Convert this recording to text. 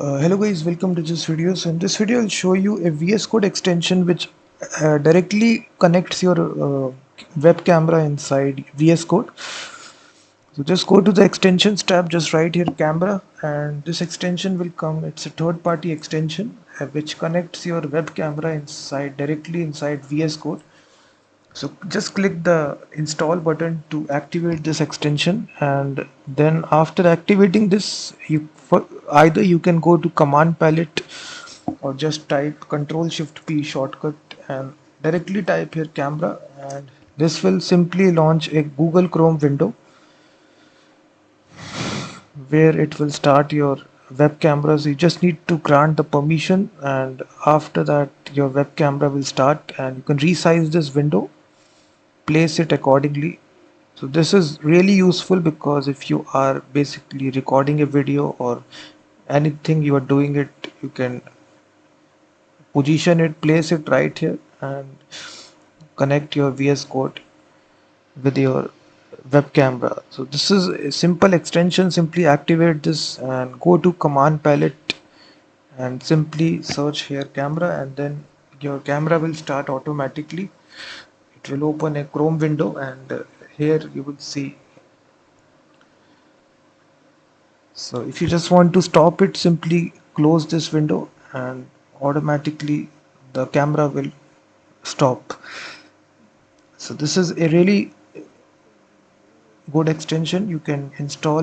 Hello guys, welcome to this video. So in this video I'll show you a VS Code extension which directly connects your web camera inside VS Code. So just go to the extensions tab, just right here camera, and this extension will come. It's a third-party extension which connects your web camera inside directly inside VS Code. So just click the install button to activate this extension, and then after activating this, either you can go to command palette or just type Control Shift P shortcut and directly type here camera, and this will simply launch a Google Chrome window where it will start your web cameras. You just need to grant the permission, and after that your web camera will start, and you can resize this window, place it accordingly. So this is really useful because if you are basically recording a video or anything you are doing it, you can position it, place it right here, and connect your VS Code with your web camera. So this is a simple extension. Simply activate this and go to command palette and simply search here camera, and then your camera will start automatically. It will open a Chrome window, and here you will see. So if you just want to stop it, simply close this window and automatically the camera will stop. So this is a really good extension. You can install it.